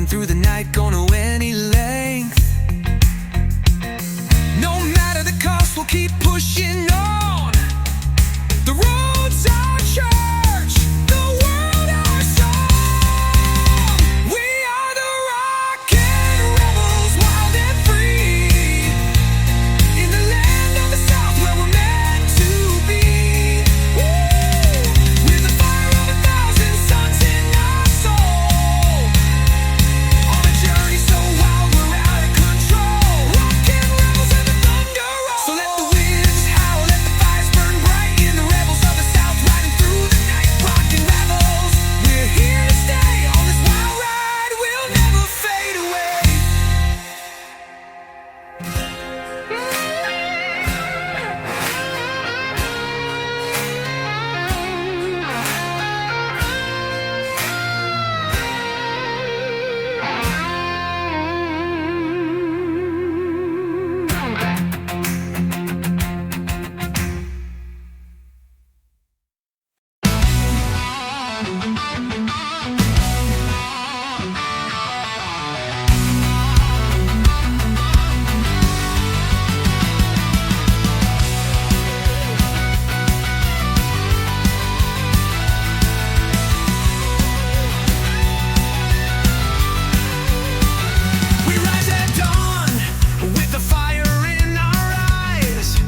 through the night, going to any length. No matter the cost, we'll keep pushing on. The road's our church, the world our song. We are the rockin' rebels, wild and free, in the land of the South where we're meant to be. With the fire of 1,000 suns in our soul, on a journey so wild we're out of control. Rockin' rebels and the thunder roll. So let the winds howl, let the fires burn bright, in the rebels of the South, riding through the night. Rockin' rebels, we're here to stay on this wild ride, we'll never fade away. We rise at dawn with the fire in our eyes.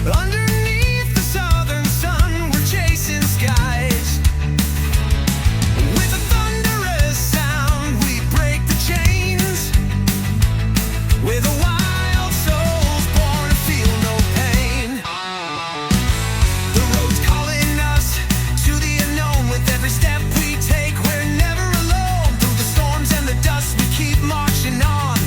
Underneath the southern sun, we're chasing skies. With a thunderous sound, we break the chains. With a wild souls born to feel no pain. The road's calling us to the unknown. With every step we take, we're never alone. Through the storms and the dust, we keep marching on.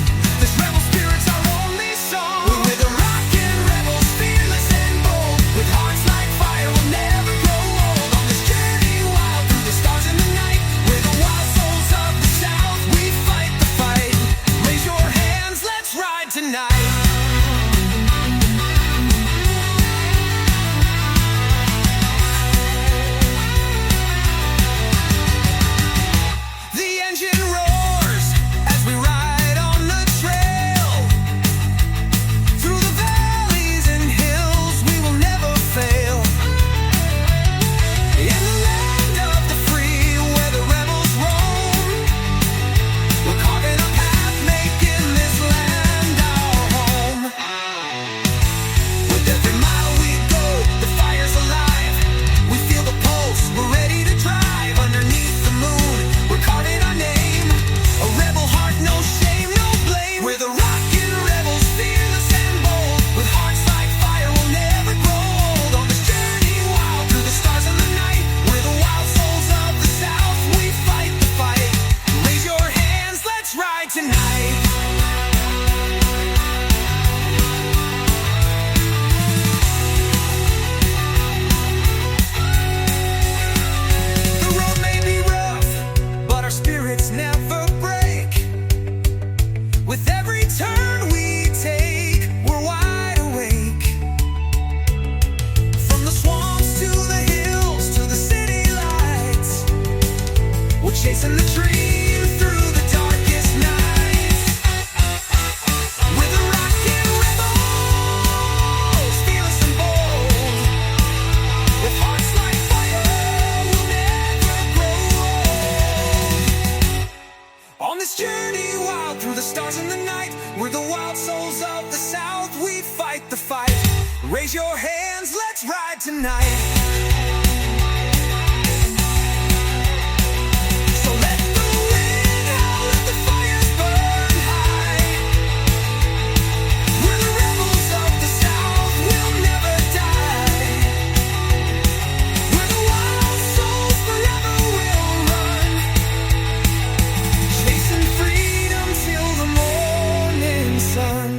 This rebel spirit's our only song. We're the rockin' rebels, fearless and bold. With hearts like fire, we'll never grow old. On this journey wild through the stars in the night, we're the wild souls of the South. We fight the fight. Raise your hands, let's ride tonight. The engine roars as we ride on the trail. Through the valleys and hills, we will never fail. In the land of the free, where the rebels roam, we're carving a path, making this land our home. With every mile we go, the fire's alive. We feel the pulse, we're ready to drive. Underneath the moon, we're carving our name. A rebel heart, no shame, no blame. We're the rockin' rebels, fearless and bold. With hearts like fire, we'll never grow old. On this journey wild through the stars in the night, we're the wild souls of the South. We fight the fight. Raise your hands, let's ride tonight. The road may be rough, but our spirits never break. With every turn we take, we're wide awake. From the swamps to the hills to the city lights, we're chasing the dream through the darkest nights. We're the rockin' rebels, fearless and bold. With hearts like fire, we'll never grow old. On this journey wild through the stars in the night, we're the wild souls of the South. We fight the fight. Raise your hands, let's ride tonight. So let the wind howl, let the fires burn high. We're the rebels of the South, we'll never die. We're the wild souls, forever we'll run, chasing freedom till the morning sun.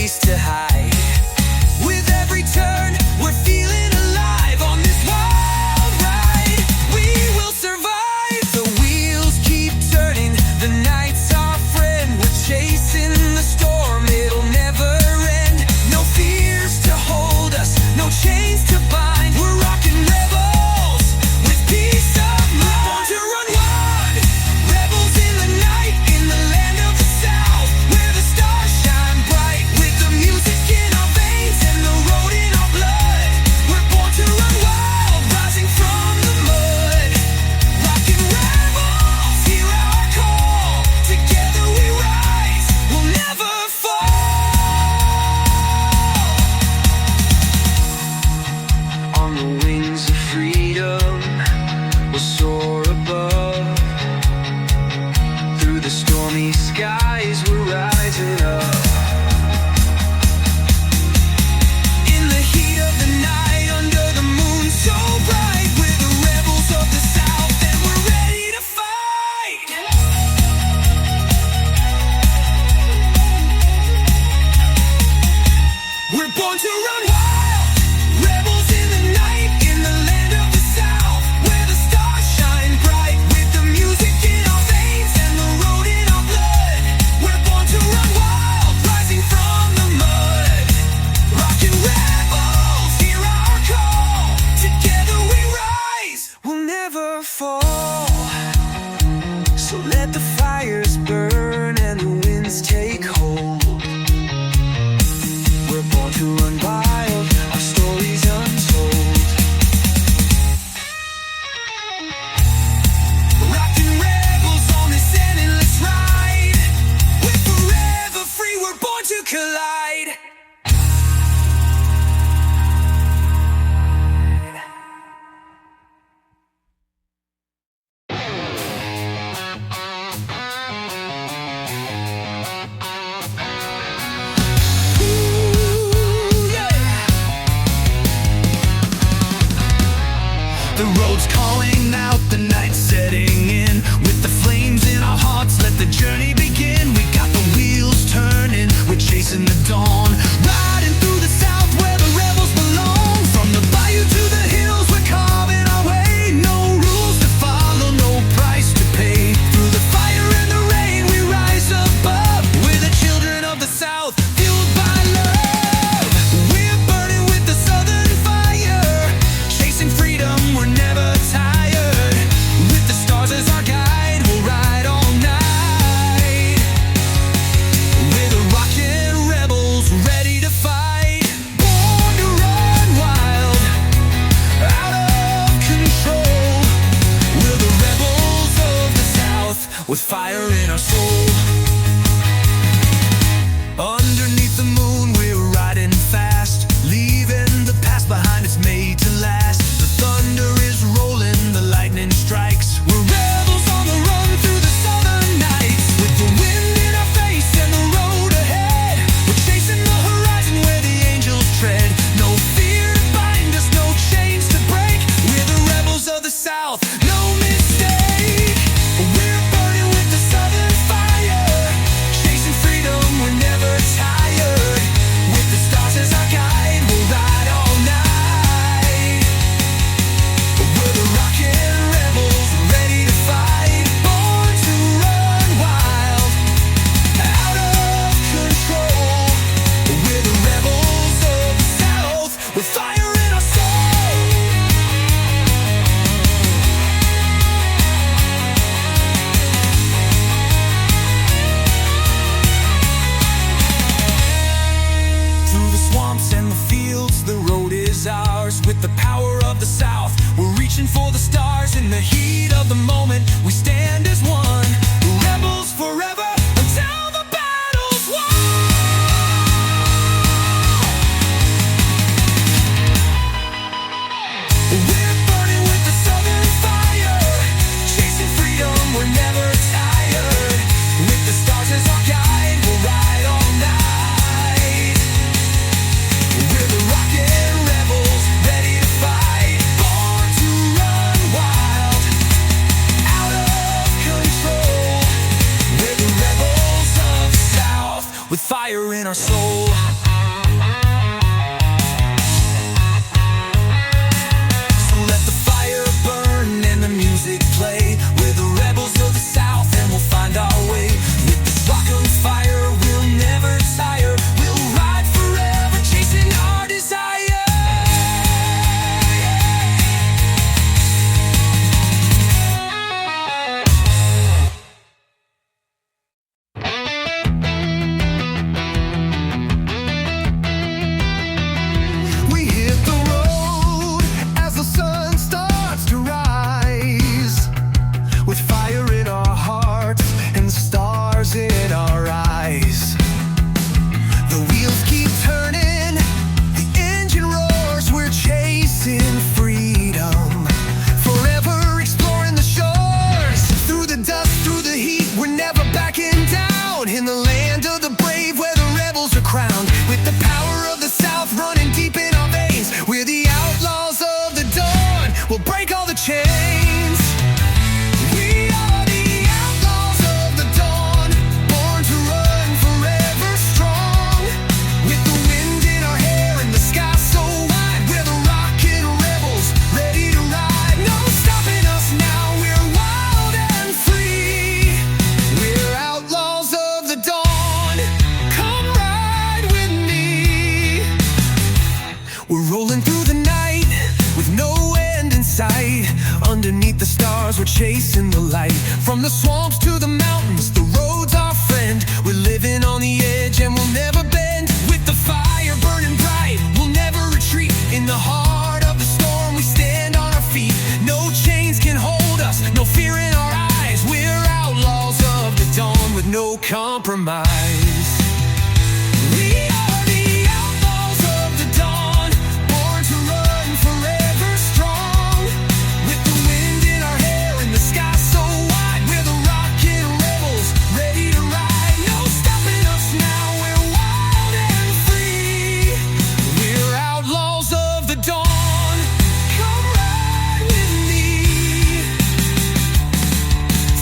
place to hide. With every turn, we're feeling alive on this wild ride. We will survive. The wheels keep turning, the night's our friend. We're chasing the storm, it'll never end. No fears to hold us, no chains to bind. We're rockin' rebels with peace of mind. We're born to run wild, rebels in the night, in the land of the South, where the stars shine bright, with the music in our veins and the road in our blood. We're born to run wild, rising from the mud. Rockin' rebels, hear our call. Together we rise, we'll never fall. On the wings of freedom, we'll soar above. Through the stormy skies, we're rising up. In the heat of the night, under the moon so bright, we're the rebels of the South, and we're ready to fight. We're born to run wild, rebels in the night, in the land of the South, where the stars shine bright, with the music in our veins and the road in our blood. We're born to run wild, rising from the mud. Rockin' rebels, hear our call. Together we rise, we'll never fall. So let the fires burn and the winds take hold. We're born to run wild, our stories untold. Rockin' rebels on this endless ride. We're forever free, we're born to collide. Ooh, yeah. The road's calling out, the night's setting in. With the flames in our hearts, let the journey begin. We got the wheels turning, we're chasing the dawn. Riding through the South where the rebels belong. From the bayou to the hills, we're carving our way. No rules to follow, no price to pay. Through the fire and the rain, we rise above. We're the children of the South, fueled by love. We're burning with the Southern fire, chasing freedom, we're never tired. With the stars as our guide, we'll ride all night. We're the rockin' rebels, ready to fight. Born to run wild, out of control. We're the rebels of the South, with fire in our soul. Underneath the moon, we're riding fast, leaving the past behind, it's made to last. The thunder is rolling, the lightning strikes. We're rebels on the run through the southern nights. With the wind in our face and the road ahead, we're chasing the horizon where the angels tread. No fear to bind us, no chains to break. We're the rebels of the South, no mistake. We're burning with the Southern fire, chasing freedom, we're never tired. With the stars as our guide, we'll ride all night. We're the rockin' rebels, ready to fight. Born to run wild, out of control. We're the rebels of the South, with fire in our soul. Through the swamps and the fields, the road is ours. With the power of the South, we're reaching for the stars. In the heat of the moment, we stand as one. Rebels forever, until the battle's won. We're burning with the Southern fire, chasing freedom, we're never tired. With the stars as our guide, we'll ride all night. We're the rockin' rebels, ready to fight. Born to run wild, out of control. We're the rebels of the South, with fire in our soul. the swamps to the mountains, the road's our friend. We're living on the edge and we'll never bend. With the fire burning bright, we'll never retreat. In the heart of the storm, we stand on our feet. No chains can hold us, no fear in our eyes. We're outlaws of the dawn with no compromise. We are the outlaws of the dawn, born to run forever strong. With the wind in our hair and the sky so wide, we're the rockin' rebels, ready to ride. No stopping us now, we're wild and free. We're outlaws of the dawn, come ride with me.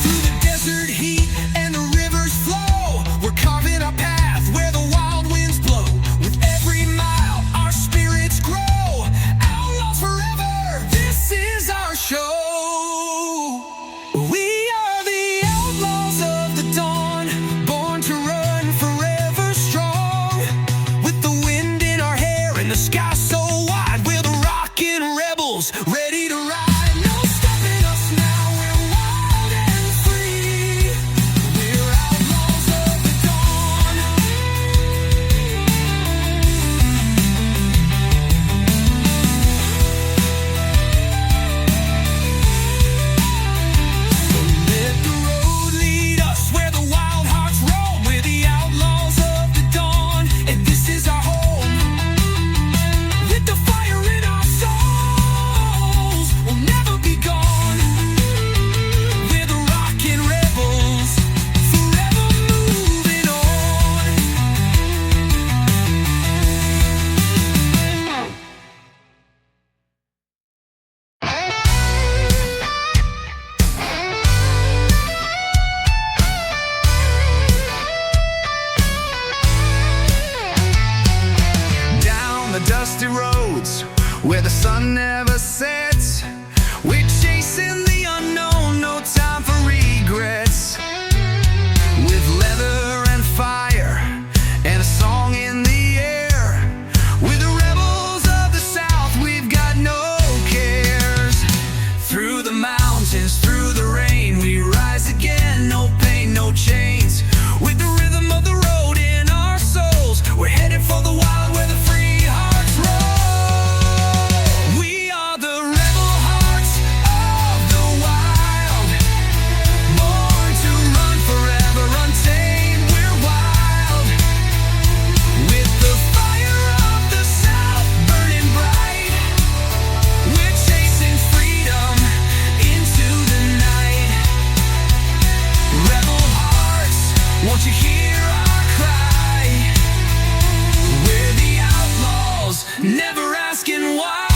Through the desert heat and the rivers flow, we're carving our path where the wild winds blow. With every mile, our spirits grow. Outlaws forever, this is our show. We are the outlaws of the dawn, born to run forever strong. With the wind in our hair and the sky so wide, we're the rockin' rebels, ready to ride. No stopping us now, we're wild and free. We're outlaws of the dawn. So let the road lead us where the wild hearts roam. We're the outlaws of the dawn, and this is our home. With the fire in our souls, we'll never be gone. We're the rockin' rebels, forever moving on. Down the dusty roads where the sun never sets, we're chasing the unknown, no time for regrets. With leather and fire and a song in the air, we're the rebels of the South, we've got no cares. Through the mountains, through the rain, we rise again, no pain, no chains. With the rhythm of the road in our souls, we're headed for the wild where the free hearts roll. We are the rebel hearts of the wild, born to run forever untamed. We're wild, with the fire of the South burning bright. We're chasing freedom into the night. Rebel hearts, won't you hear our cry? We're the outlaws, never asking why.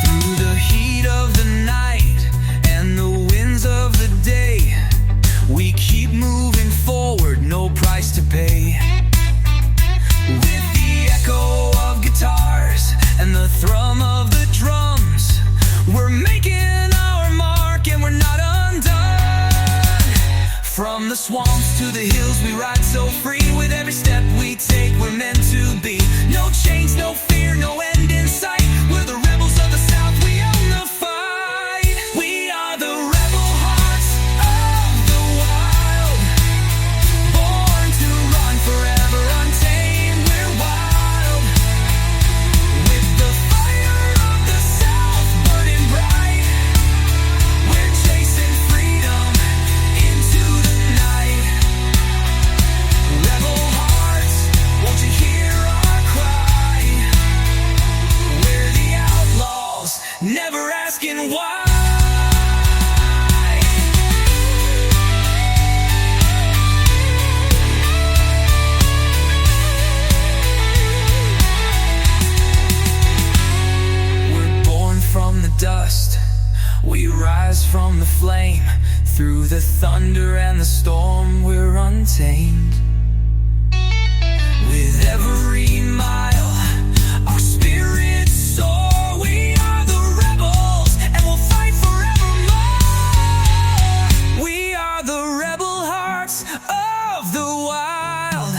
Through the heat of the night and the winds of the day, we keep moving forward, no price to pay. With the echo of guitars and the thrum of the drums, we're making our mark and we're not undone. From the swamps to the hills, we ride so free. With every step we take, we're meant to be. No chains, no fear, no end in sight. We're the rebels of the South, we own the fight. We are the rebel hearts of the wild, born to run forever untamed. We're wild, with the fire of the South burning bright. We're chasing freedom into the night. Rebel hearts, won't you hear our cry? We're the outlaws, never asking why. We're born from the dust, we rise from the flame. Through the thunder and the storm, we're untamed. With every mile, our spirits soar. We are the rebels, and we'll fight forevermore. We are the rebel hearts of the wild,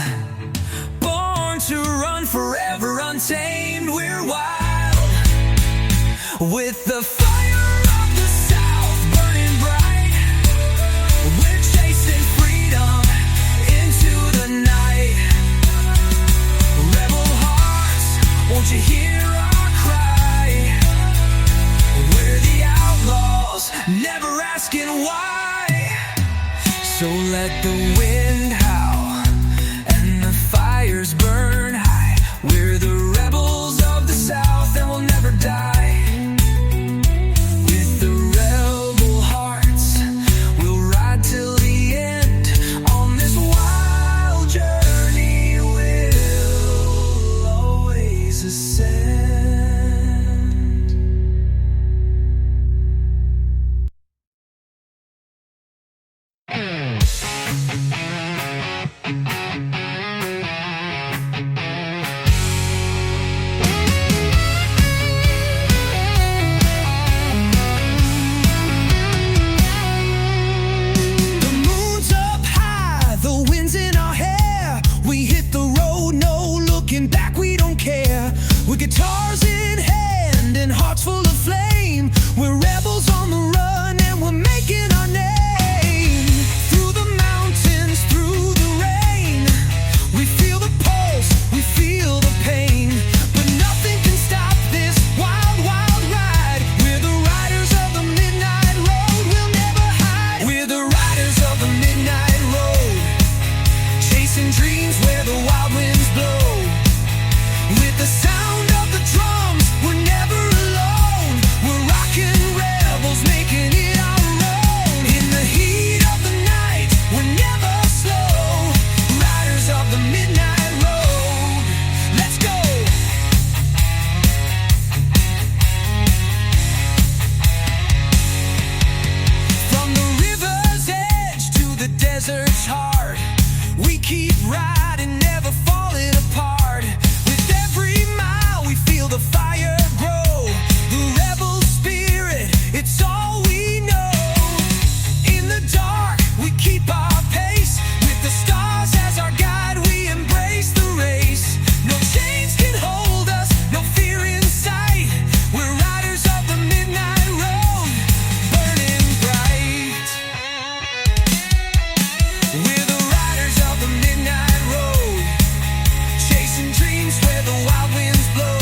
born to run forever untamed. We're wild, with the fire asking why. So let the wind howl and the fires burn high. We're the rebels of the South and we'll never die. With the rebel hearts, we'll ride till the end. On this wild journey, we'll always ascend. Back, we don't care. With guitars in hand and hearts full of flame, we're rebels on the run and we're making our name. Through the mountains, through the rain, we feel the pulse, we feel the pain, but nothing can stop this wild, wild ride. We're the riders of the midnight road, we'll never hide. We're the riders of the midnight road, chasing dreams where the wild winds blow. With the sound of the drums, we're never alone. We're rockin' rebels, making it our own. In the heat of the night, we're never slow. Riders of the midnight road, let's go. From the river's edge to the desert's heart, we keep riding, never falling apart. The fire grow, the rebel spirit, it's all we know. In the dark, we keep our pace, with the stars as our guide, we embrace the race. No chains can hold us, no fear in sight. We're riders of the midnight road, burning bright. We're the riders of the midnight road, chasing dreams where the wild winds blow.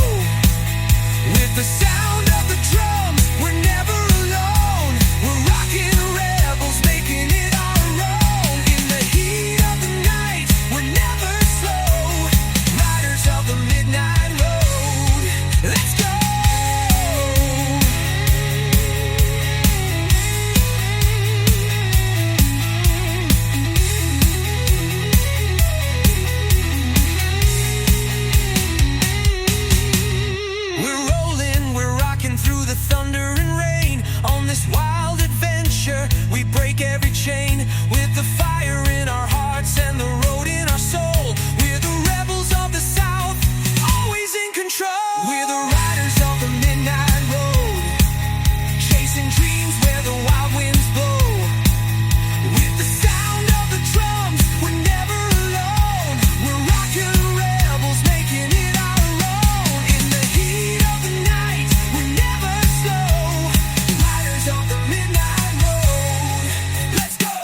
With the sound of the drums, we're never alone. We're rockin' rebels, making it our own. In the heat of the night, we're never slow. Riders of the midnight road, let's go. Through the thunder and rain, on this wild adventure, we break every chain. With the fire in our hearts and the road in our soul, we're the rebels of the South, always in control. We're the riders of the midnight road, chasing dreams where the wild winds blow. With the sound of the drums, we're never alone. We're rockin' rebels, making it our own. In the heat of the night, we're never slow. Riders of the midnight road, let's go.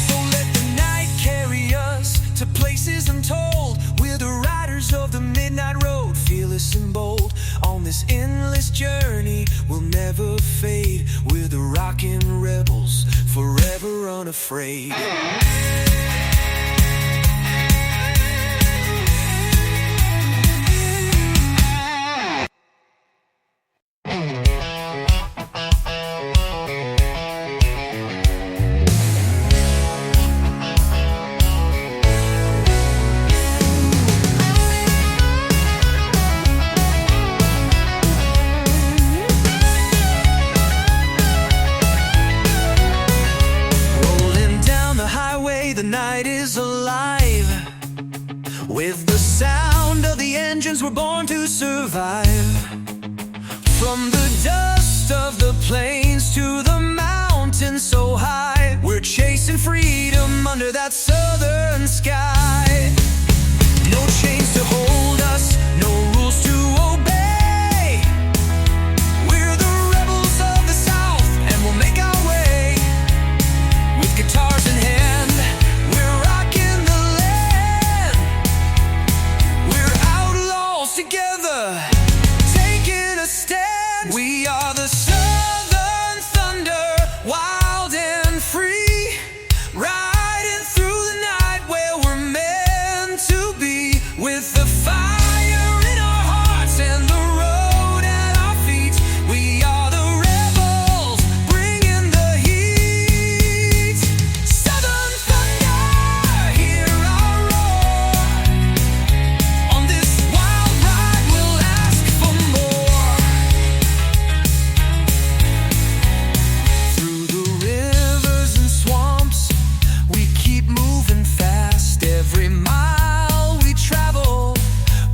So let the night carry us to places untold. We're the riders of the midnight road, fearless and bold. On this endless journey, we'll never fade. We're the rockin' rebels, forever unafraid. The night is alive. With the sound of the engines, we're born to survive. From the dust of the plains to the mountains so high, we're chasing freedom under that southern sky. No chains to hold us, no rules to obey. We're the rebels of the South, and we'll make our way. With guitars in hand, we're rocking the land. We're outlaws together, taking a stand. We are the Southern Thunder, wild and free, riding through the night where we're meant to be, with the fire in our hearts and the road at our feet. We are the rebels, bringing the heat. Southern Thunder, hear our roar. On this wild ride we'll ask for more. Through the rivers and swamps we keep moving fast. Every mile we travel,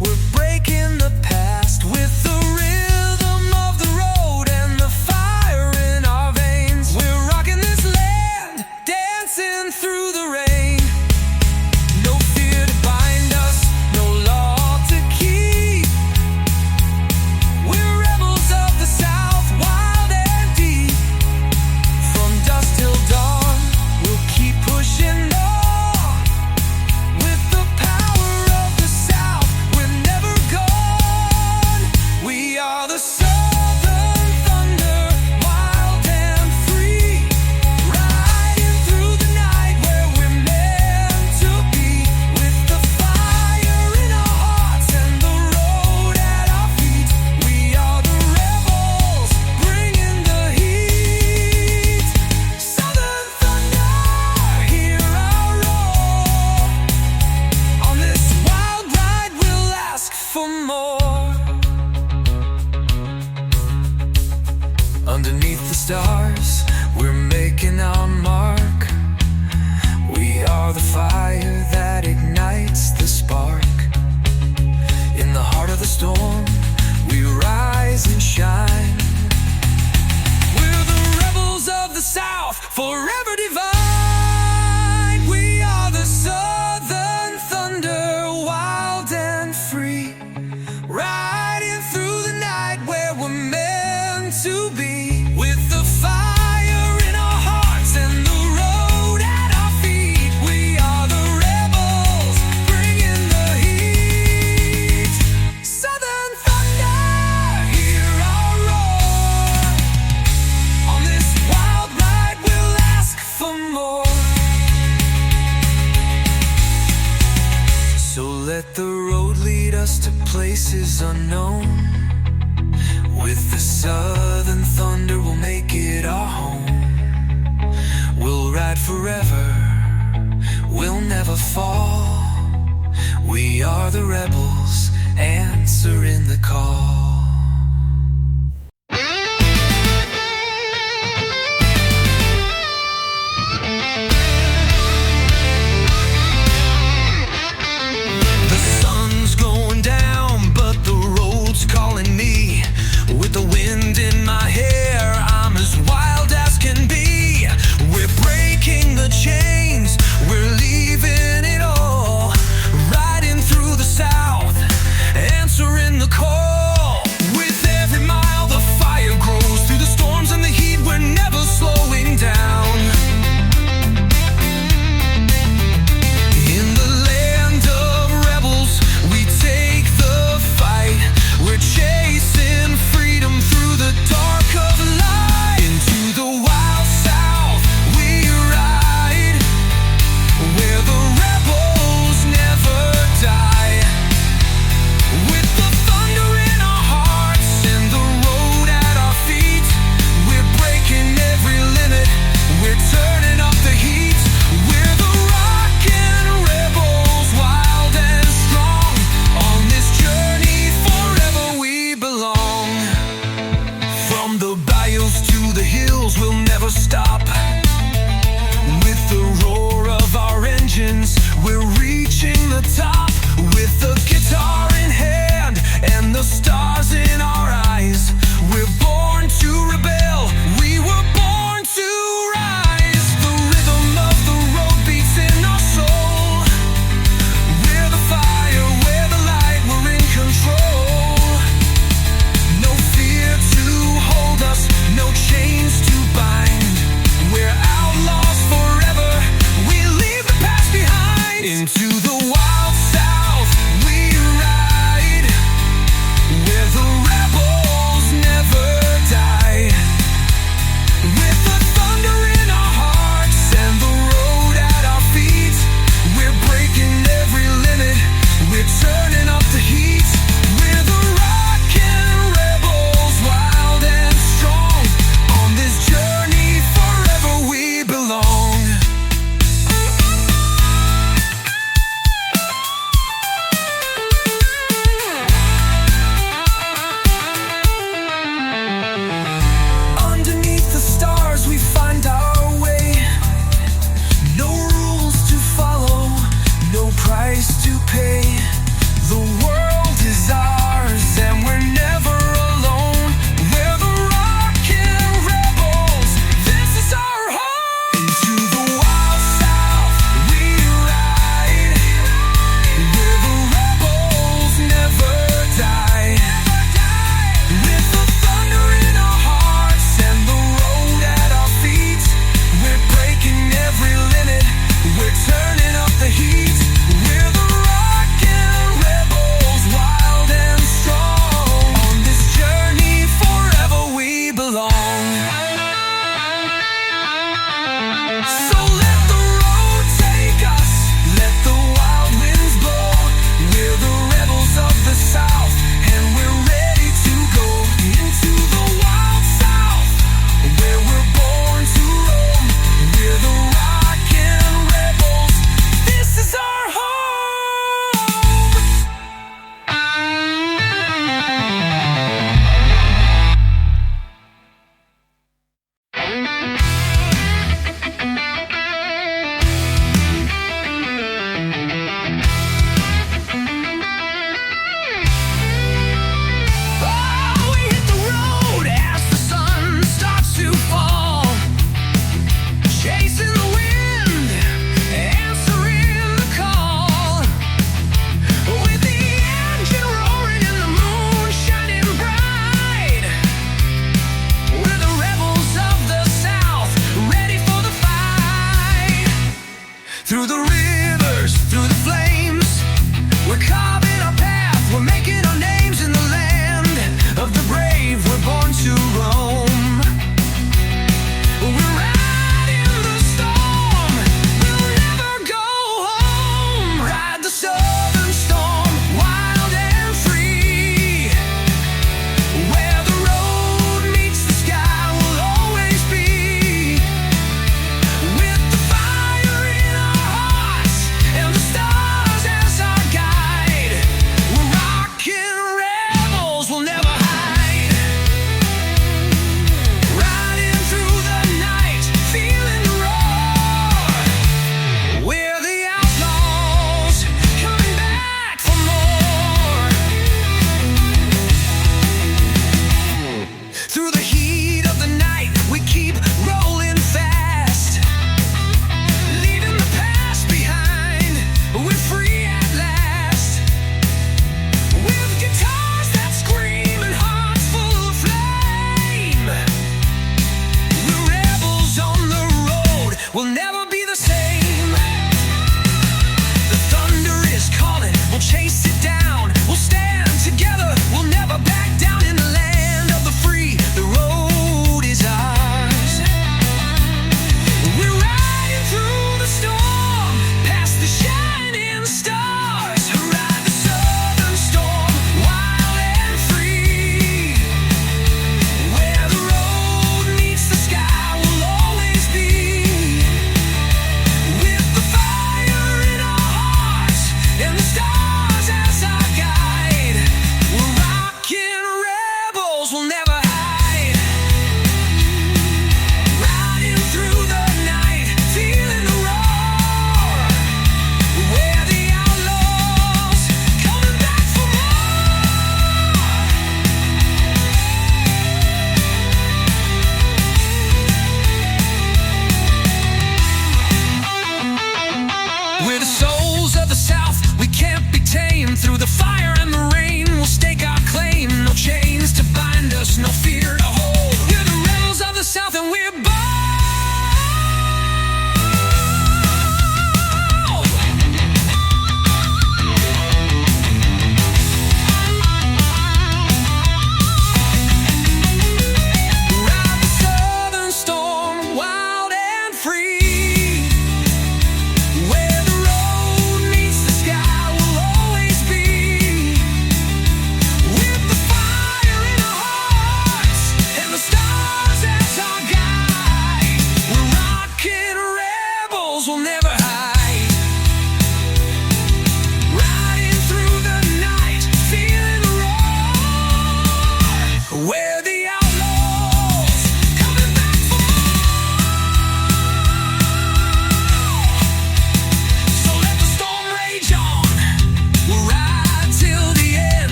we're breaking the past, with the rhythm of the road and the fire in our veins. We're rocking this land, dancing through the rain. No fear to bind us, no law to keep. We're rebels of the South, wild and deep. From dusk till dawn, we'll keep pushing on. With the power of the South, we're never gone. We are the Southern Thunder, wild and free, riding through the night where we're meant to be, with the fire in our hearts and the road at our feet. We are the rebels, bringing the heat. Southern Thunder, hear our roar. On this wild ride we'll ask for more. Underneath the stars, we're making our mark. We are the fire that ignites the spark. In the heart of the storm, we rise and shine. We're the rebels of the South, forever divine. We are the Southern Thunder, wild and free, riding through the night where we're meant to be, with the fire in our hearts and the road at our feet. We are the rebels, bringing the heat. Southern Thunder, hear our roar. On this wild ride we'll ask for more. So let the road lead us to places unknown. With the Southern Thunder we'll make it our home. We'll ride forever, we'll never fall. We are the rebels, answering the call. The sun's going down, but the road's calling me. With the wind in my hair, I'm as wild as can be. We're breaking the chains, we're leaving it all, riding through the South, answering the call.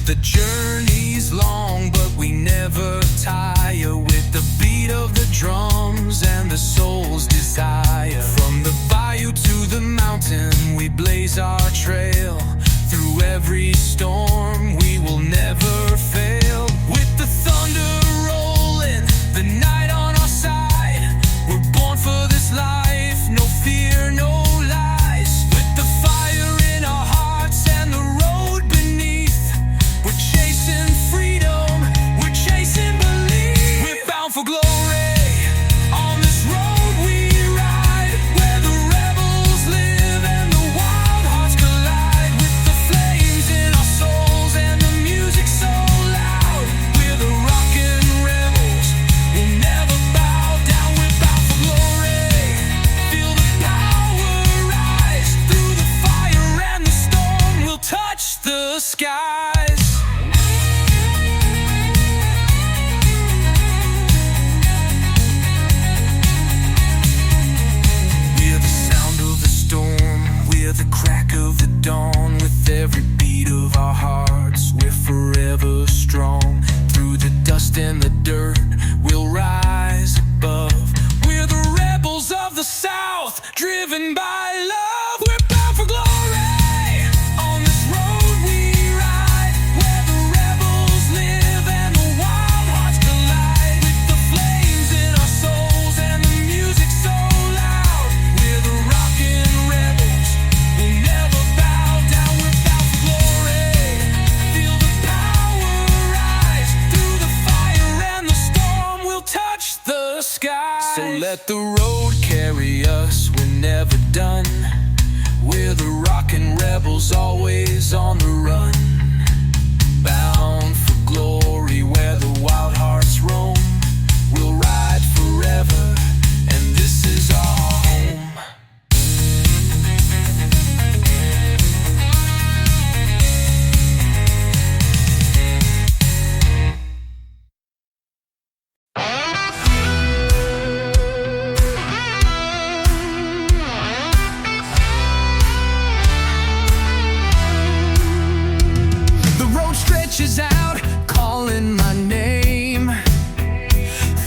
The journey's long, but we never tire. With the beat of the drums and the soul's desire. From the bayou to the mountain, we blaze our trail. Through every storm, we will never fail. With the thunder rolling, the night on our side. We're born for this life, no fear, no lies. With the fire in our hearts and the road beneath, we're chasing freedom, we're chasing belief. We're bound for glory. On this road we ride, where the rebels live and the wild hearts collide. With the flames in our souls and the music so loud, we're the rockin' rebels, we'll never bow down. We're bound for glory. Feel the power rise. Through the fire and the storm, we'll touch the skies. We're the sound of the storm, we're the crack of the dawn. With every beat of our hearts, we're forever strong. Through the dust and the dirt, we'll rise above. We're the rebels of the South, driven by love. We're bound for glory. On this road we ride, where the rebels live and the wild hearts collide. With the flames in our souls and the music so loud, we're the rockin' rebels, we'll never bow down. We're bound for glory. Feel the power rise. Through the fire and the storm, we'll touch the sky. So let the road carry us, we're never done. We're the rockin' rebels, always on the run. Bound for glory, where the wild hearts roam. We'll ride forever, and this is our home. The road stretches out, calling my name.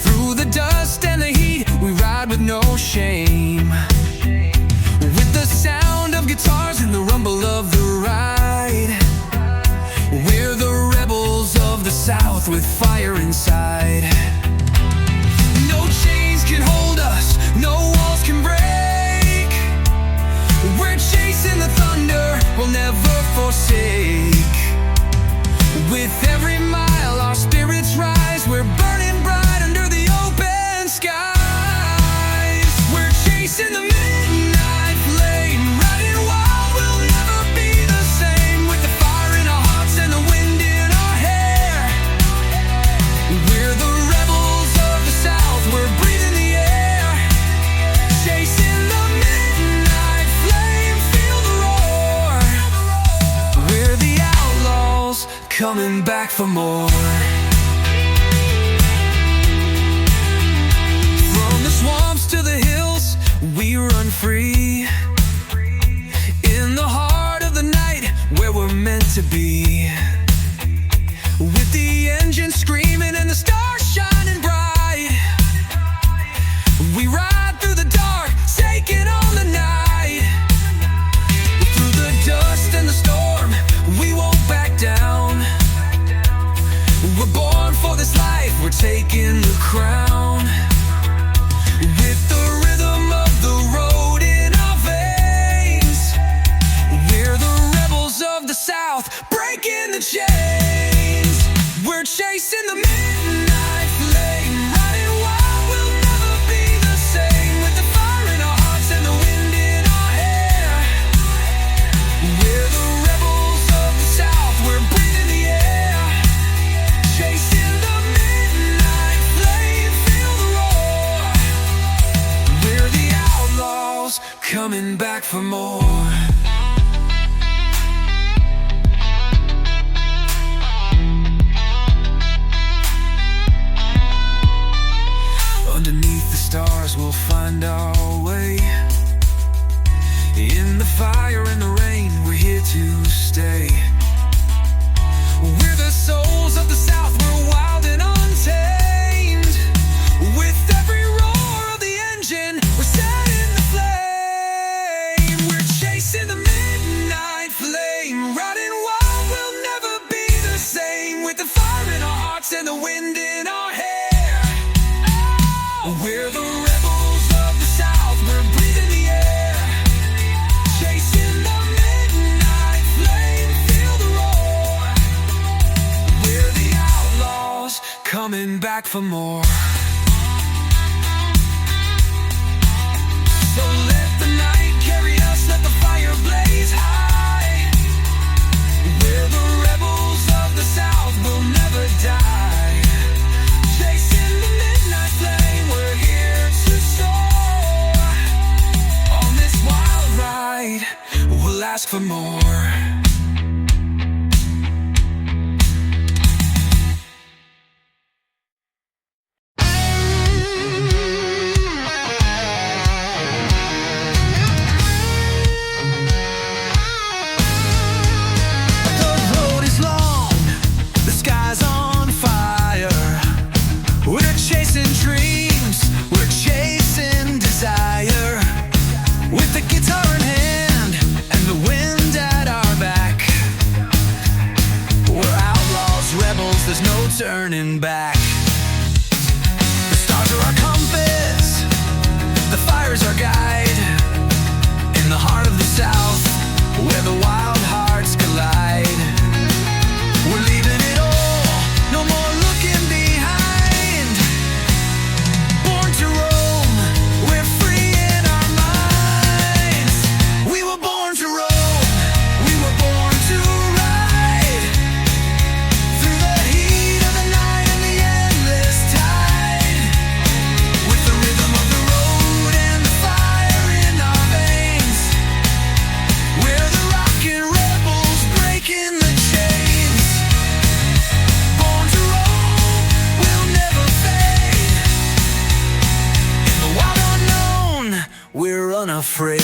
Through the dust and the heat, we ride with no shame. With the sound of guitars and the rumble of the ride, we're the rebels of the South with fire inside. No chains can hold us, no walls can break. We're chasing the thunder, we'll never forsake. With every mile our spirits rise, we're burning bright under the open skies. We're chasing the midnight flame, riding wild, we'll never be the same. With the fire in our hearts and the wind in our hair, we're the rebels of the South, we're breathing the air. Chasing the midnight flame, feel the roar. We're the outlaws, coming back for more. From the swamps to the hills, we run free. In the heart of the night, where we're meant to be. With the engine screaming and the stars shining bright, we ride through the dark, taking on the night. Through the dust and the storm, we won't back down. We're born for this life, we're taking the crown. With the rhythm of the road in our veins, we're the rebels of the South, breaking the chains. We're chasing the midnight flame, riding wild, we'll never be the same. With the fire in our hearts and the wind in our hair, we're the rebels of the South, we're breathing the air. Chasing the midnight flame, feel the roar. We're the outlaws, coming back for more. Underneath the stars we'll find our way. In the fire and the rain, we're here to stay. We're coming back for more. So let the night carry us, let the fire blaze high. We're the rebels of the South, we'll never die. Chasing the midnight flame, we're here to soar. On this wild ride, we'll ask for more. There's no turning back. The stars are our compass, the fire's our guide. In the heart of the South, where the wild hearts collide, we're leaving it all, no more looking behind. Born to roam, we're free in our minds. We were born to roam, we were born to ride. Through the heat of the night and the endless tide, with the rhythm of the road and the fire in our veins. We're the rockin' rebels breaking the chains. Born to roam, we'll never fade. In the wild unknown, we're unafraid.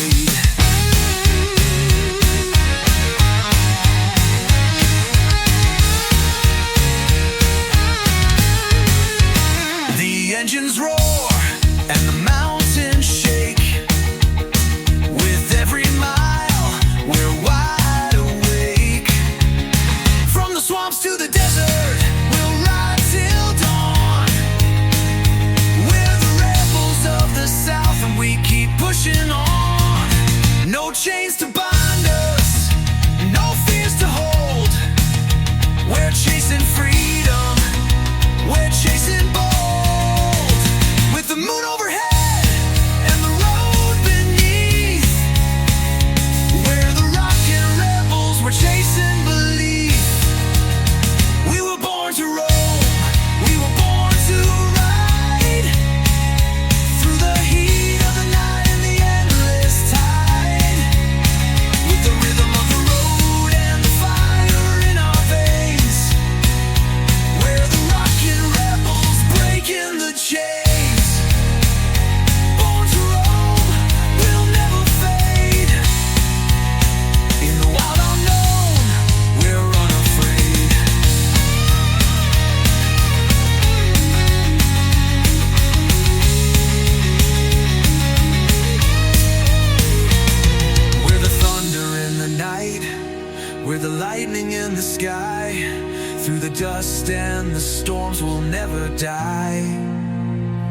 The engines roar and the mountains shake. With every mile, we're wide awake. From the swamps to the desert, we'll ride till dawn. We're the rebels of the South and we keep pushing on. No chains to bind us, no fears to hold. We're chasing freedom, we're chasing bold. With the moon overhead and the road beneath, we're the rockin' rebels, we're chasing belief. We were born to roam, we were born to ride. Through the heat of the night and the endless tide, with the rhythm of the road and the fire in our veins. We're the rockin' rebels breaking the chains. Born to roam, we'll never fade. In the wild unknown, we're unafraid. We're the thunder in the night, we're the lightning in the sky. Through the dust and the storms, we'll never die.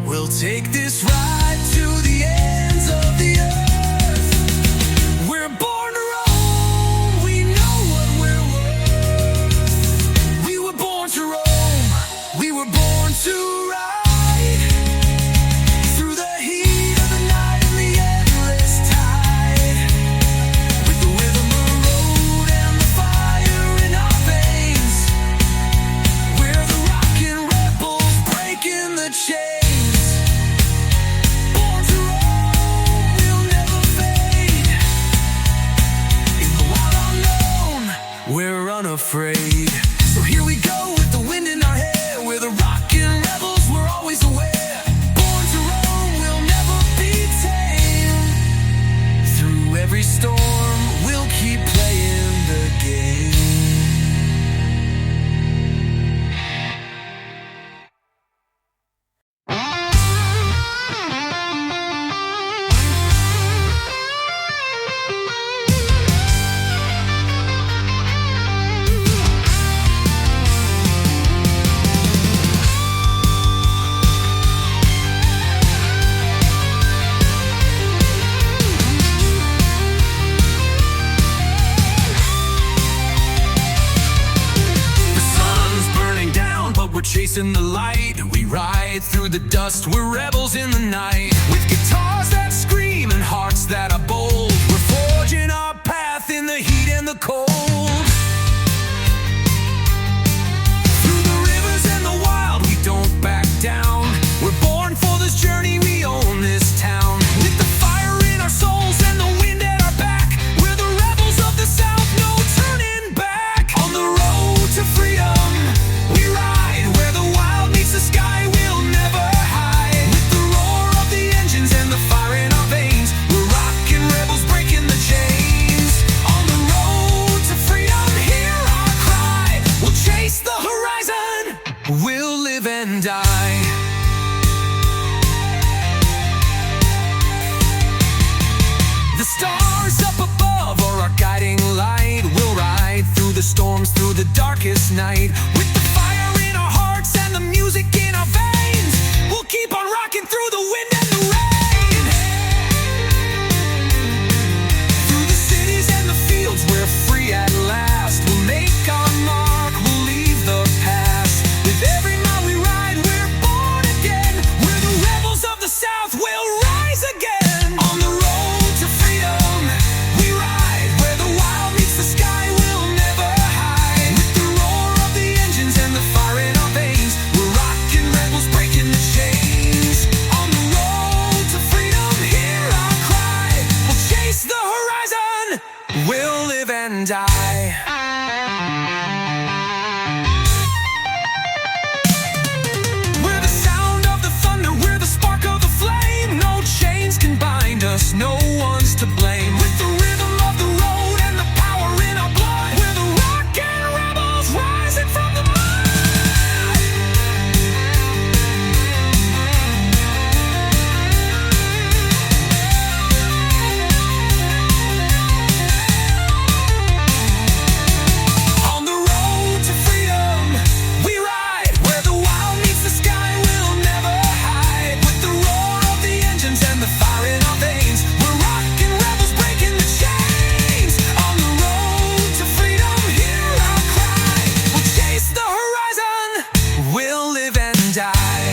We'll take this ride to the ends of the earth. We're born to roam, we know what we're worth. We were born to roam, we were born to ride. Through the heat of the night and the endless tide, with the rhythm of the road and the fire in our veins. We're the rockin' rebels breaking the chains. Born to roam, we'll never fade. In the wild unknown, we're unafraid. So here we go with the wind in our hair. We're the rockin' rebels, we're always aware. Born to roam, we'll never be tamed. Through every storm, we'll keep playing the game. chasing the light. We ride through the dust, we're rebels in the night. With guitars that scream and hearts that are bold, we're forging our path in the heat and the cold. Through the rivers and the wild, we don't back down. We're born for this journey, we own this town. With the fire in our souls and the wind at our back, we're the rebels of the South, no turning back. On the road to freedom, we ride. Where the wild meets the sky, we'll never hide. With the roar of the engines and the fire in our veins, we're rockin' rebels breaking the chains. On the road to freedom, hear our cry. We'll chase the horizon, we'll live and die. The stars up above are our guiding light. We'll ride through the storms, through the darkest night. With the fire in our hearts and the music in our veins, we'll keep on rocking through the wind and the rain. Through the cities and the fields, we're free at last. We'll make our mark, we'll leave the past. With every mile we ride, we're born again. We're the rebels of the South, we'll rise again. On the road to freedom, we ride. Where the wild meets the sky, we'll never hide. With the roar of the engines and the fire in our veins, we're rockin' rebels breaking the chains. On the road to freedom, hear our cry. We'll chase the horizon, we'll live and die. We're the sound of the thunder, we're the spark of the flame. No chains can bind us, no one's to blame. With the rhythm of the road and the power in our blood, we're the rockin' rebels rising from the mud. On the road to freedom, we ride. Where the wild meets the sky, we'll never hide. With the roar of the engines and the fire in our veins, we're rockin' rebels breaking the chains. On the road to freedom, hear our cry. We'll chase the horizon, we'll live and die.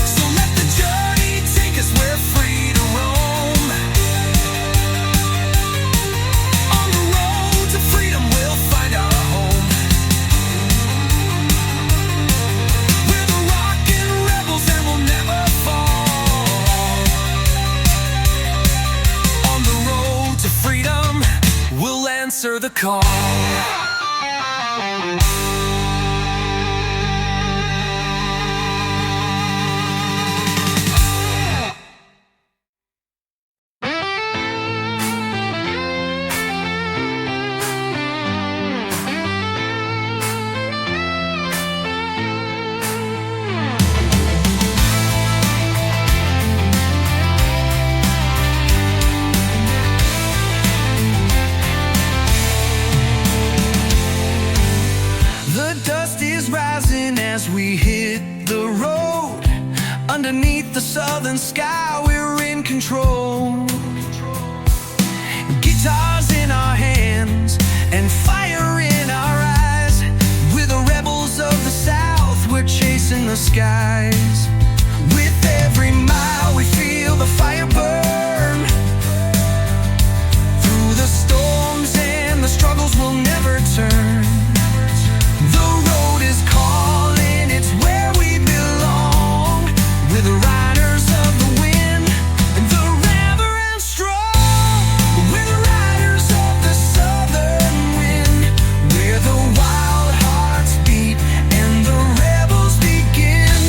So let the journey take us, we're free to roam. On the road to freedom, we'll find our home. We're the rockin' rebels and we'll never fall. On the road to freedom, we'll answer the call. The dust is rising as we hit the road. Underneath the southern sky, we're in control. Guitars in our hands and fire in our eyes. We're the rebels of the South, we're chasing the skies. With every mile we feel the fire burn. Through the storms and the struggles we'll never turn. The road is calling, it's where we belong. We're the riders of the wind and the reverend strong. We're the riders of the southern wind. We're the wild hearts beat and the rebels begin.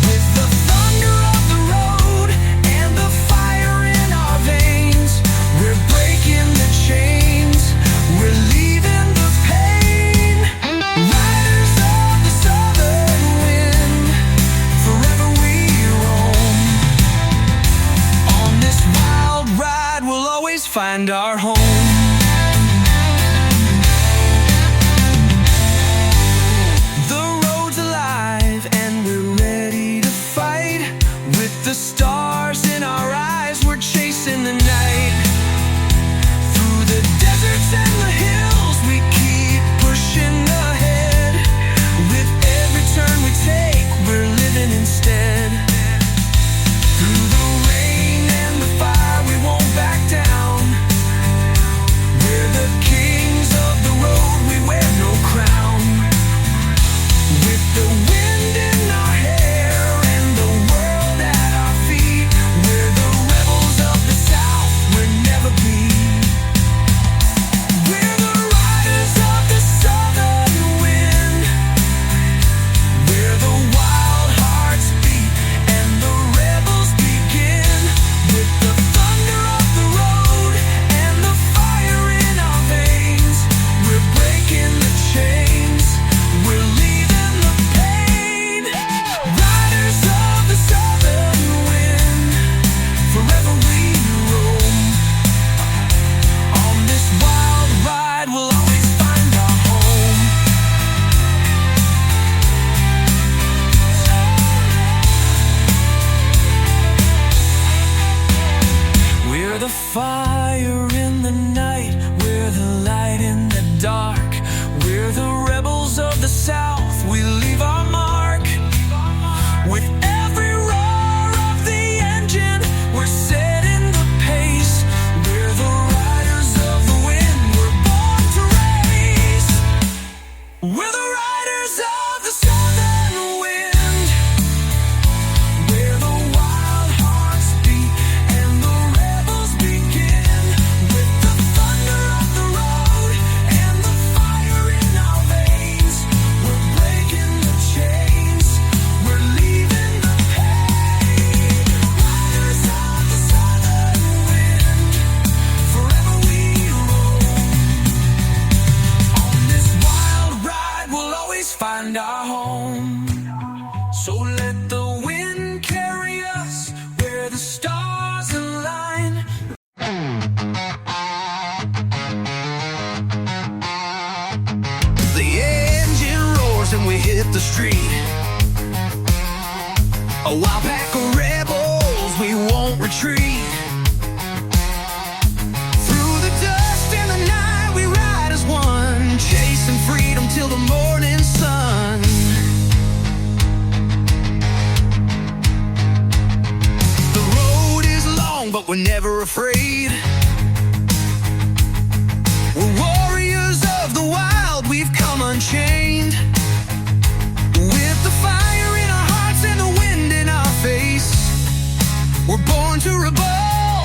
With the thunder of the road and the fire in our veins, we're breaking the chains, we're leaving the pain. find our home. So let the wind carry us where the stars align. The engine roars and we hit the street. A wild pack of rebels, we won't retreat. Through the dust and the night we ride as one, chasing freedom till the morning sun. The road is long but we're never afraid. We're warriors of the wild, we've come unchained. With the fire in our hearts and the wind in our face, we're born to rebel,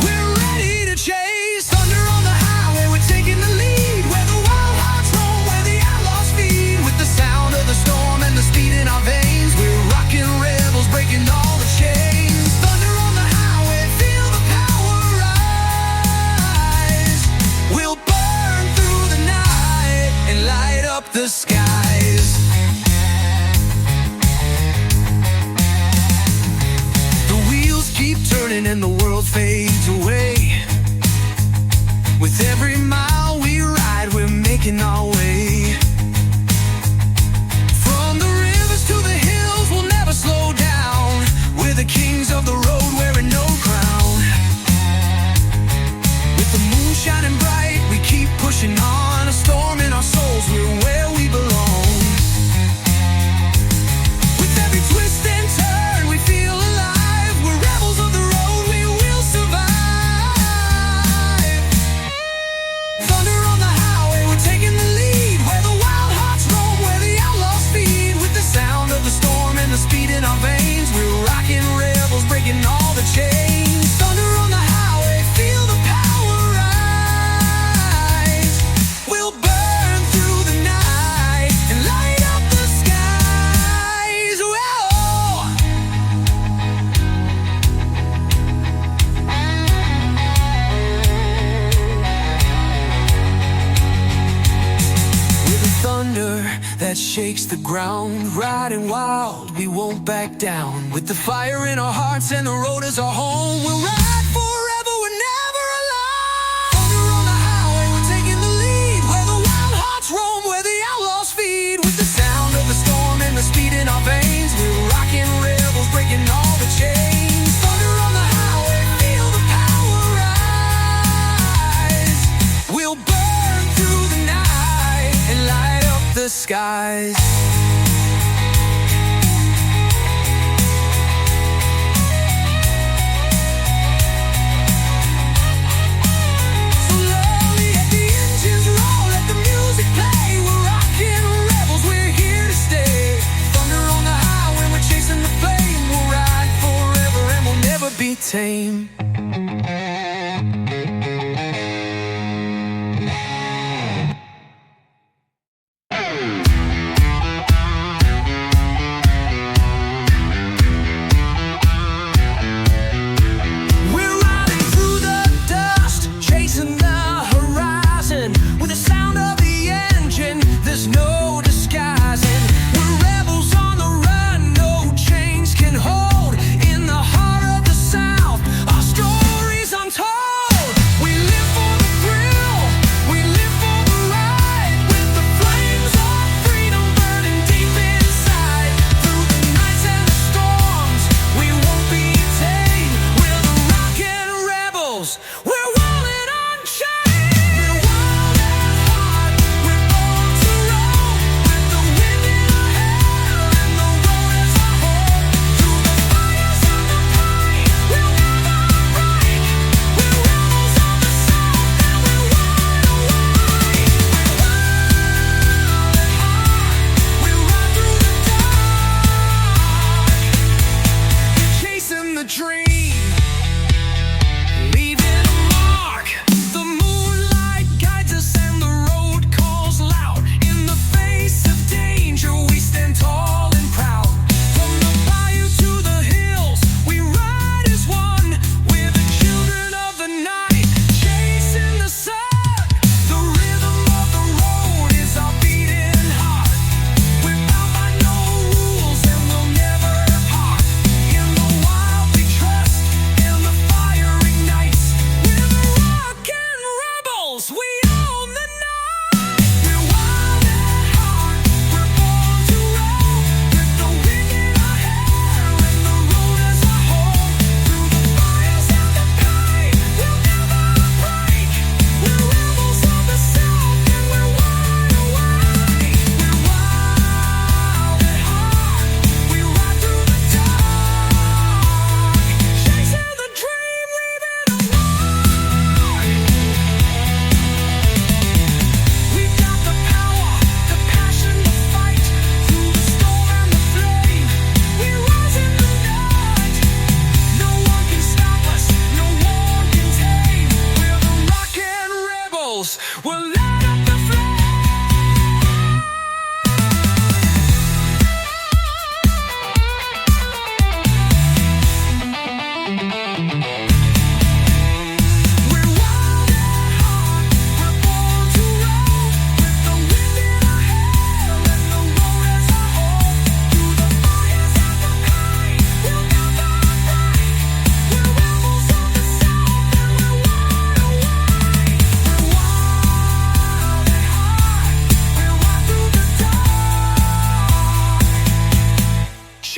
we're ready to chase. Thunder on the highway, we're taking the lead. Where the wild hearts roam, where the outlaws feed. With the sound of the storm and the speed in our veins, we're rocking rebels, breaking all the chains. Thunder on the highway, feel the power rise. We'll burn through the night and light up the skies. Keep turning and the world fades away. With every mile we ride, we're making our way. From the rivers to the hills, we'll never slow down. We're the kings of the road, wearing no crown. With the moon shining bright, we keep pushing on. A storm in our souls, we're where we belong. With every twist and turn, we feel alive. We're rebels of the road, we will survive. Thunder on the highway, we're taking the lead. Where the wild hearts roam, where the outlaws feed. With the sound of the storm and the speed in our veins, we're rocking rebels, breaking all the chains. Thunder on the highway, feel the power rise. We'll burn through the night and light up the skies. Whoa. With the thunder that shakes the ground, riding wild, we won't back down. With the fire in our hearts and the road is our home, we'll ride forever, we're never alone. Thunder on the highway, we're taking the lead. Where the wild hearts roam, where the outlaws feed. With the sound of the storm and the speed in our veins, we're rocking rebels, breaking all the chains. Thunder on the highway, feel the power rise. We'll burn through the night and light up the skies. So lonely at the engines roll, let the music play. We're rocking rebels, we're here to stay. Thunder on the highway, we're chasing the flame. We'll ride forever and we'll never be tame. We're riding through the dust, chasing the horizon. With the sound of the engine, there's no disguising. We're rebels on the run, no chains can hold. In the heart of the South, our strength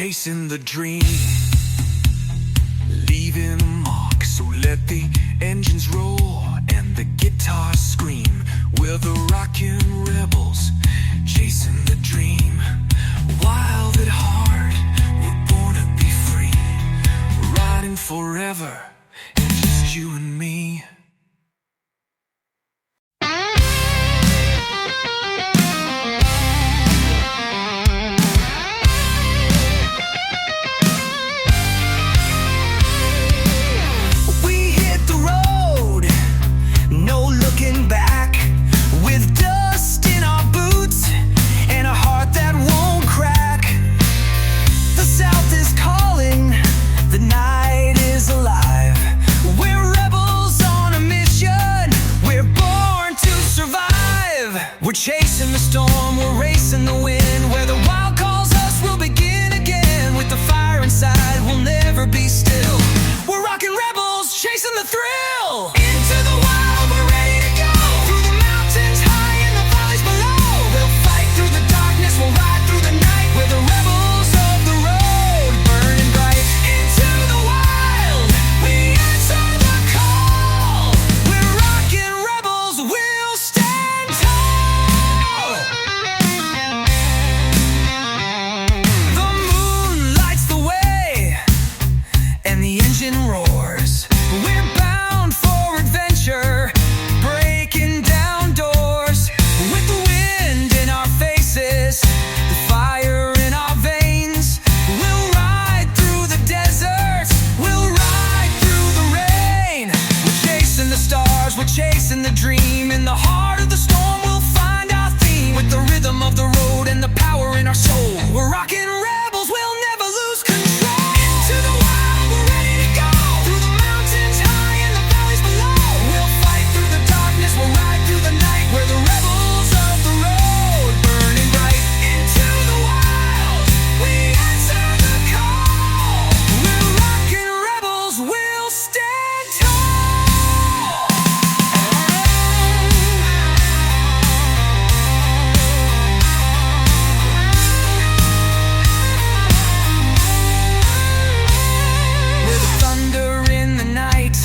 chasing the dream, leaving a mark. So let the engines roar and the guitars scream. We're the rockin' rebels, chasing the dream. Wild at heart, we're born to be free, riding forever, it's just you and me. We're chasing the storm, we're racing the wind. Where the wild calls us, we'll begin again. With the fire inside, we'll never be still. We're rockin' rebels, chasing the thrill. Into the wild, we're ready to go. Through the mountains high and the valleys below. We'll fight through the darkness, we'll ride through the night. We're the rebels of the road, burning bright. Into the wild, we answer the call. We're rockin' rebels, we'll stand tall. Roars. We're bound for adventure, breaking down doors. With the wind in our faces, the fire in our veins, we'll ride through the deserts, we'll ride through the rain. We're chasing the stars, we're chasing the dream. In the heart of the storm, we'll find our theme. With the rhythm of the road and the power in our soul, we're rocking rebels, we'll never lose control. Into the wild, we're ready to go. Through the mountains high and the valleys below. We'll fight through the darkness, we'll ride through the night. We're the rebels of the road, burning bright. Into the wild, we answer the call. We're rockin' rebels, we'll stand tall. We're the thunder in the night,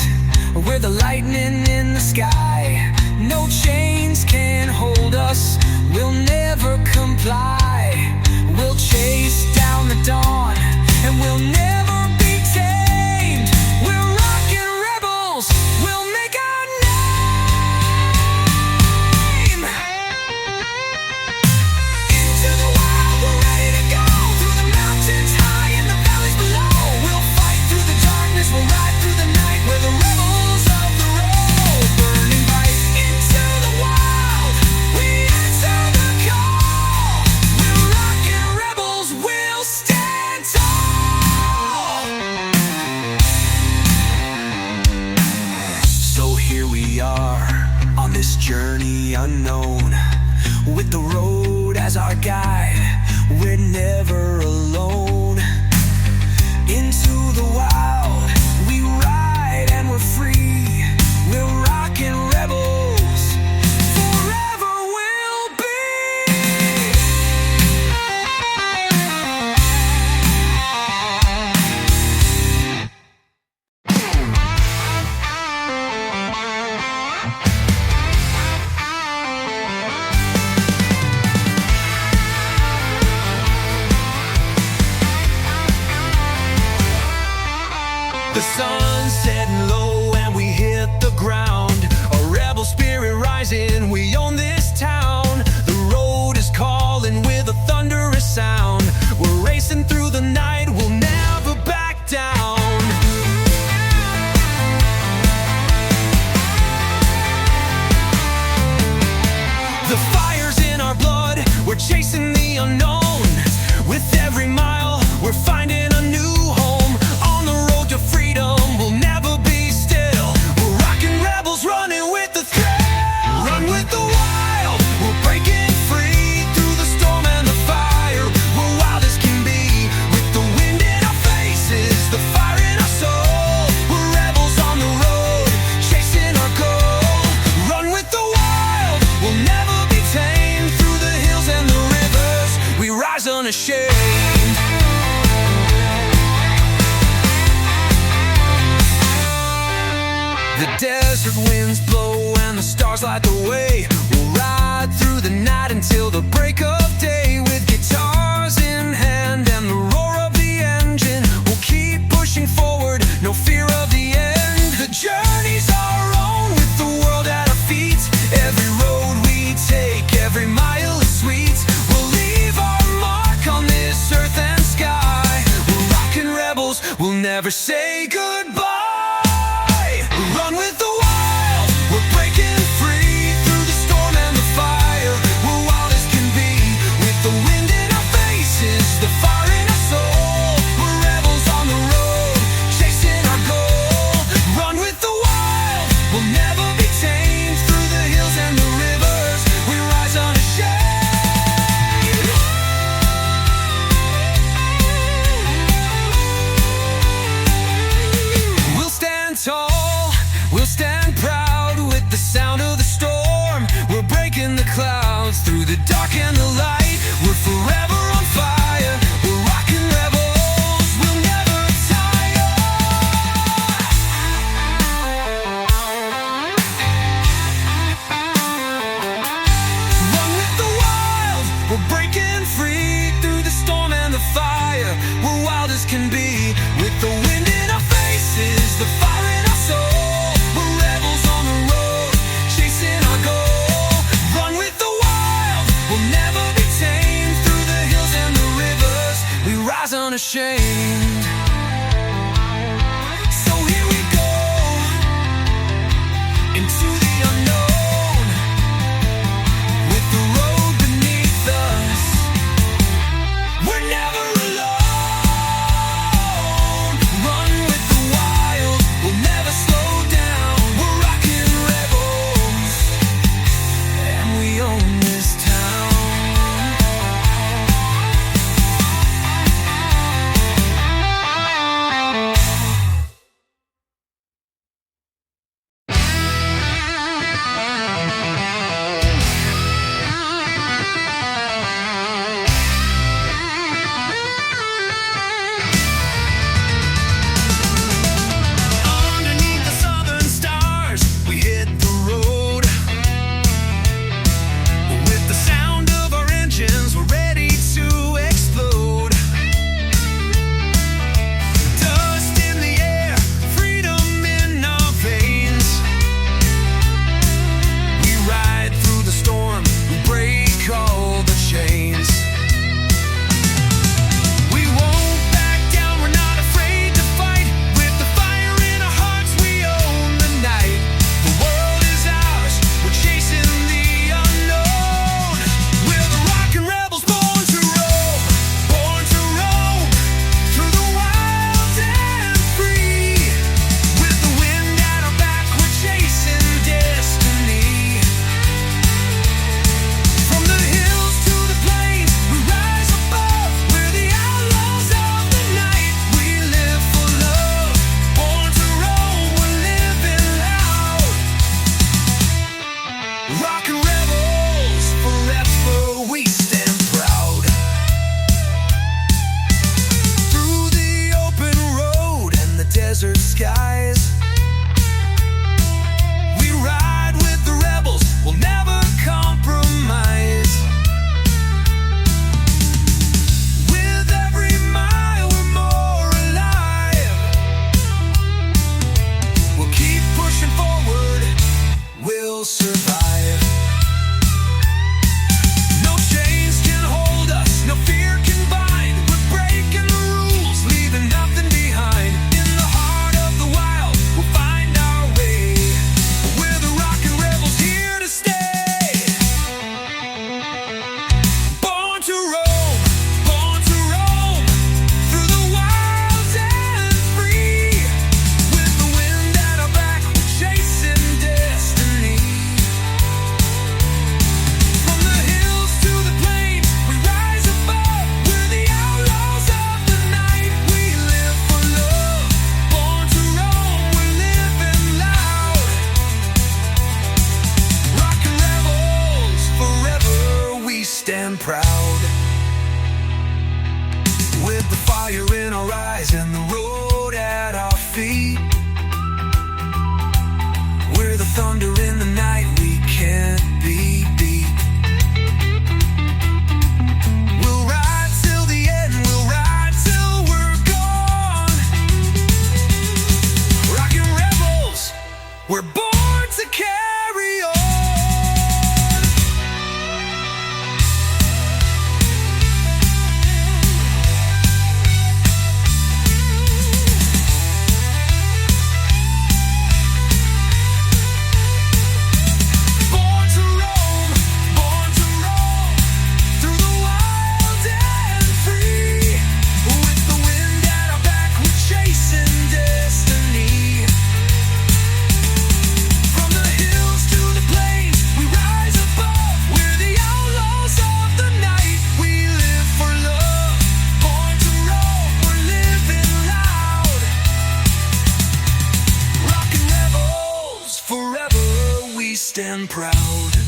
we're the lightning in the sky. No chains can hold us, we'll never comply. We'll chase down the dawn, and we'll never be tamed. We're rockin' rebels, we'll make our name. Into the wild, we're ready to go. Through the mountains high and the valleys below. We'll fight through the darkness, we'll ride through the night. We're the rebels of the road, burning bright. Into the wild, we answer the call. We're rockin' rebels, we'll stand tall. So here we are, on this journey unknown. With the road as our guide, we're never alone. Into the wild, we ride and we're free. We're rockin' rebels, forever we'll be. The sun's setting low and we hit the ground. A rebel spirit rising, we own this town. The road is calling with a thunderous sound. We're racing through the night, we'll never back down. The fire's in our blood, we're chasing the unknown. With every mile, we're finding a new home. On the road to freedom, we'll never be still. We're rockin' rebels, running with the thrill. Run with the wild, we're breaking free. Through the storm and the fire, we're wild as can be. With the wind in our faces, the fire in our soul. We're rebels on the road, chasing our goal. Run with the wild, we'll never be tamed. Through the hills and the rivers, we rise unashamed. desert winds blow and the stars light the way. We'll ride through the night until the break of day. With guitars in hand and the roar of the engine, we'll keep pushing forward, no fear of the end. The journey's our own with the world at our feet. Every road we take, every mile is sweet. We'll leave our mark on this earth and sky. We're rockin' rebels, we'll never say goodbye. Run with the wild, we're breaking free through the storm and the fire. We're wild as can be, with the wind in our faces, the fire in our soul. We're rebels on the road, chasing our goal. Run with the wild, we'll never be tamed. Through the hills and the rivers, we rise unashamed. We'll stand tall, we'll stand proud with the sound of the storm. We're breaking the clouds through the dark and the light. We're forever on fire, we're rockin' rebels, we'll never tire. Run with the wild, we're breaking free through the storm and the fire. We're wild as can be, with the wind in our faces, the fire in our soul. We're rebels on the road, chasing our goal. Run with the wild, we'll never be tamed. Through the hills and the rivers, we rise unashamed. So here we go, into the unknown, with the road beneath us. We're never alone. Run with the wild, we'll never slow down. We're rockin' rebels, and we own this town. Underneath the southern stars, we hit the road. With the sound of our engines, we're ready to explode. Dust in the air, freedom in our veins. We ride through the storm, we break all the chains. We won't back down, we're not afraid to fight. With the fire in our hearts, we own the night. The world is ours, we're chasing the unknown. We're the rockin' rebels, born to roam, through the wild and free. With the wind at our back, we're chasing destiny. From the hills to the plains, we rise above. We're the outlaws of the night. We live for love, born to roam. We're living loud. Rockin' rebels, forever we stand proud. Through the open road and the desert skies, we ride with the rebels, we'll never compromise. With every mile we're more alive. We'll keep pushing forward, we'll survive. No chains can hold us, no fear can bind. We're breaking the rules, leaving nothing behind. In the heart of the wild, we'll find our way. We're the rockin' rebels, here to stay. Born to roam, through the wilds and free. With the wind at our back, we're chasing destiny. From the hills to the plains, we rise above. We're the outlaws of the night. We live for love, born to roam. We're living loud. Rockin' rebels, forever we stand proud. With the fire in our eyes and the road at our feet, we're the stand proud.